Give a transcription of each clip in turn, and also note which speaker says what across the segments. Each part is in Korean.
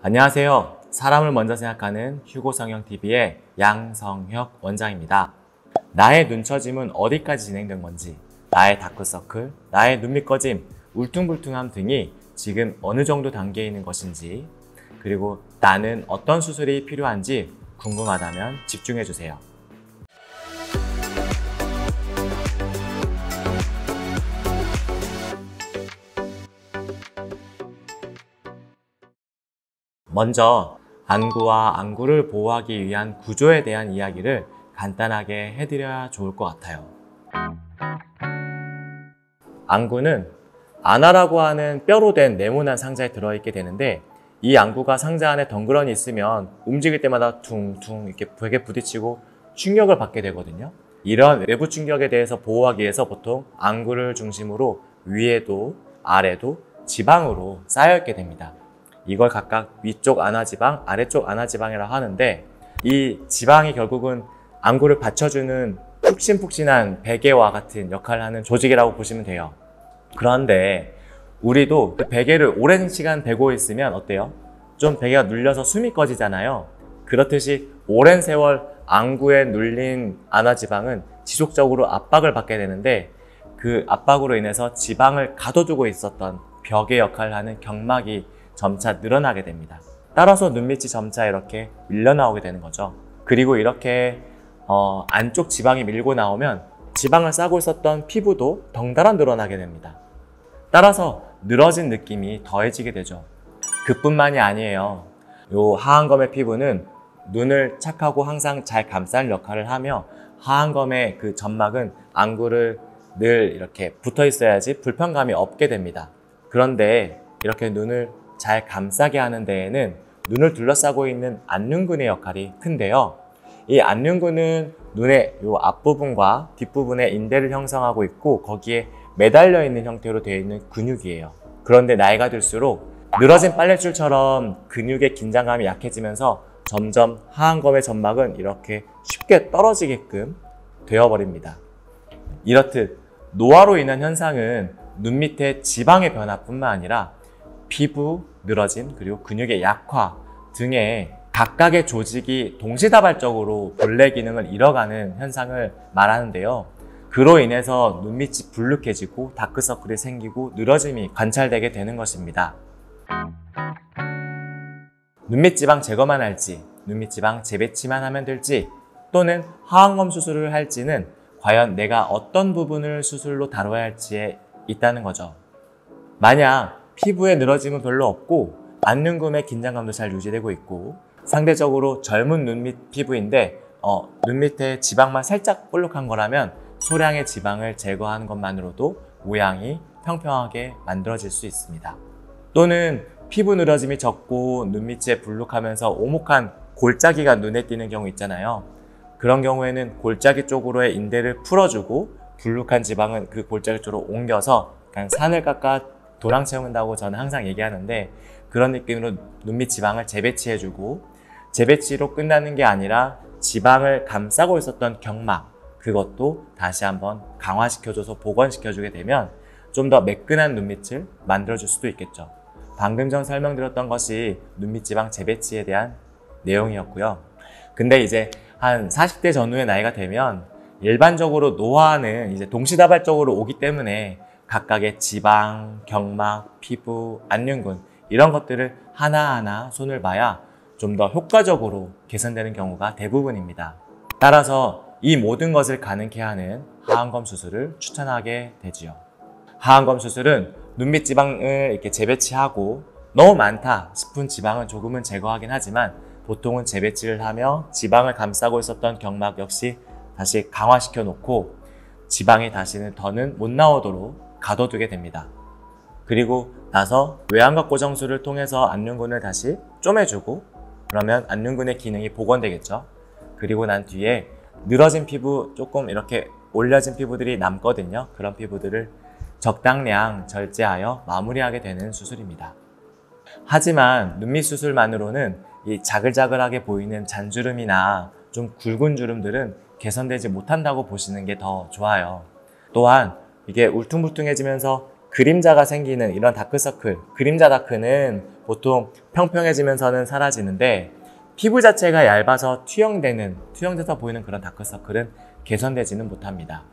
Speaker 1: 안녕하세요. 사람을 먼저 생각하는 휴고성형TV의 양성혁 원장입니다. 나의 눈처짐은 어디까지 진행된 건지, 나의 다크서클, 나의 눈밑 꺼짐, 울퉁불퉁함 등이 지금 어느 정도 단계에 있는 것인지, 그리고 나는 어떤 수술이 필요한지 궁금하다면 집중해주세요. 먼저 안구와 안구를 보호하기 위한 구조에 대한 이야기를 간단하게 해드려야 좋을 것 같아요. 안구는 안화라고 하는 뼈로 된 네모난 상자에 들어있게 되는데, 이 안구가 상자 안에 덩그러니 있으면 움직일 때마다 퉁퉁 이렇게 벽에 부딪히고 충격을 받게 되거든요. 이런 외부 충격에 대해서 보호하기 위해서 보통 안구를 중심으로 위에도 아래도 지방으로 쌓여있게 됩니다. 이걸 각각 위쪽 안화지방, 아래쪽 안화지방이라고 하는데, 이 지방이 결국은 안구를 받쳐주는 푹신푹신한 베개와 같은 역할을 하는 조직이라고 보시면 돼요. 그런데 우리도 그 베개를 오랜 시간 베고 있으면 어때요? 좀 베개가 눌려서 숨이 꺼지잖아요. 그렇듯이 오랜 세월 안구에 눌린 안화지방은 지속적으로 압박을 받게 되는데, 그 압박으로 인해서 지방을 가둬두고 있었던 벽의 역할을 하는 경막이 점차 늘어나게 됩니다. 따라서 눈밑이 점차 이렇게 밀려나오게 되는 거죠. 그리고 이렇게 안쪽 지방이 밀고 나오면 지방을 싸고 있었던 피부도 덩달아 늘어나게 됩니다. 따라서 늘어진 느낌이 더해지게 되죠. 그뿐만이 아니에요. 요 하안검의 피부는 눈을 착하고 항상 잘 감싸는 역할을 하며, 하안검의 그 점막은 안구를 늘 이렇게 붙어 있어야지 불편감이 없게 됩니다. 그런데 이렇게 눈을 잘 감싸게 하는 데에는 눈을 둘러싸고 있는 안륜근의 역할이 큰데요. 이 안륜근은 눈의 요 앞부분과 뒷부분에 인대를 형성하고 있고, 거기에 매달려 있는 형태로 되어 있는 근육이에요. 그런데 나이가 들수록 늘어진 빨랫줄처럼 근육의 긴장감이 약해지면서 점점 하안검의 점막은 이렇게 쉽게 떨어지게끔 되어버립니다. 이렇듯 노화로 인한 현상은 눈 밑의 지방의 변화뿐만 아니라 피부 늘어짐, 그리고 근육의 약화 등의 각각의 조직이 동시다발적으로 본래 기능을 잃어가는 현상을 말하는데요. 그로 인해서 눈밑이 불룩해지고 다크서클이 생기고 늘어짐이 관찰되게 되는 것입니다. 눈밑 지방 제거만 할지, 눈밑 지방 재배치만 하면 될지, 또는 하안검 수술을 할지는 과연 내가 어떤 부분을 수술로 다뤄야 할지에 있다는 거죠. 만약 피부의 늘어짐은 별로 없고 안륜근의 긴장감도 잘 유지되고 있고, 상대적으로 젊은 눈밑 피부인데 눈밑에 지방만 살짝 볼록한 거라면 소량의 지방을 제거하는 것만으로도 모양이 평평하게 만들어질 수 있습니다. 또는 피부 늘어짐이 적고 눈밑에 불룩하면서 오목한 골짜기가 눈에 띄는 경우 있잖아요. 그런 경우에는 골짜기 쪽으로의 인대를 풀어주고 불룩한 지방은 그 골짜기 쪽으로 옮겨서 그냥 산을 깎아 도랑 채운다고 저는 항상 얘기하는데, 그런 느낌으로 눈밑 지방을 재배치해주고, 재배치로 끝나는 게 아니라 지방을 감싸고 있었던 경막, 그것도 다시 한번 강화시켜줘서 복원시켜주게 되면 좀 더 매끈한 눈밑을 만들어줄 수도 있겠죠. 방금 전 설명드렸던 것이 눈밑 지방 재배치에 대한 내용이었고요. 근데 이제 한 40대 전후의 나이가 되면 일반적으로 노화는 이제 동시다발적으로 오기 때문에 각각의 지방, 경막, 피부, 안륜근 이런 것들을 하나하나 손을 봐야 좀 더 효과적으로 개선되는 경우가 대부분입니다. 따라서 이 모든 것을 가능케 하는 하안검 수술을 추천하게 되지요. 하안검 수술은 눈밑 지방을 이렇게 재배치하고, 너무 많다 싶은 지방은 조금은 제거하긴 하지만 보통은 재배치를 하며 지방을 감싸고 있었던 경막 역시 다시 강화시켜 놓고, 지방이 다시는 더는 못 나오도록 가둬두게 됩니다. 그리고 나서 외안각 고정술을 통해서 안륜근을 다시 쪼매주고, 그러면 안륜근의 기능이 복원되겠죠. 그리고 난 뒤에 늘어진 피부, 조금 이렇게 올려진 피부들이 남거든요. 그런 피부들을 적당량 절제하여 마무리하게 되는 수술입니다. 하지만 눈밑 수술만으로는 이 자글자글하게 보이는 잔주름이나 좀 굵은 주름들은 개선되지 못한다고 보시는 게 더 좋아요. 또한 이게 울퉁불퉁해지면서 그림자가 생기는 이런 다크서클, 그림자 다크는 보통 평평해지면서는 사라지는데 피부 자체가 얇아서 투영돼서 보이는 그런 다크서클은 개선되지는 못합니다.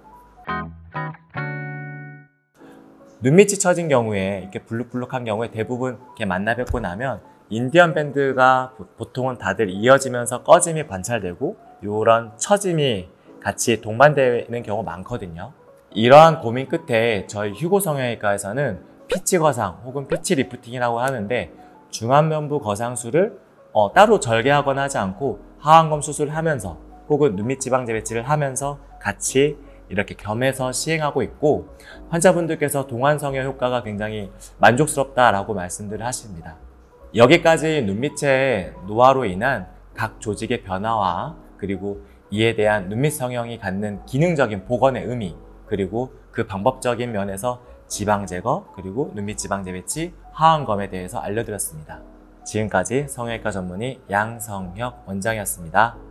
Speaker 1: 눈밑이 처진 경우에 이렇게 불룩불룩한 경우에 대부분 이렇게 만나 뵙고 나면 인디언 밴드가 보통은 다들 이어지면서 꺼짐이 관찰되고 이런 처짐이 같이 동반되는 경우가 많거든요. 이러한 고민 끝에 저희 휴고 성형외과에서는 피치 거상 혹은 피치 리프팅이라고 하는데 중안면부 거상술을 따로 절개하거나 하지 않고 하안검 수술을 하면서 혹은 눈밑 지방 재배치를 하면서 같이 이렇게 겸해서 시행하고 있고 환자분들께서 동안 성형 효과가 굉장히 만족스럽다라고 말씀들을 하십니다. 여기까지 눈밑의 노화로 인한 각 조직의 변화와 그리고 이에 대한 눈밑 성형이 갖는 기능적인 복원의 의미 그리고 그 방법적인 면에서 지방 제거 그리고 눈밑 지방 재배치, 하안검에 대해서 알려드렸습니다. 지금까지 성형외과 전문의 양성혁 원장이었습니다.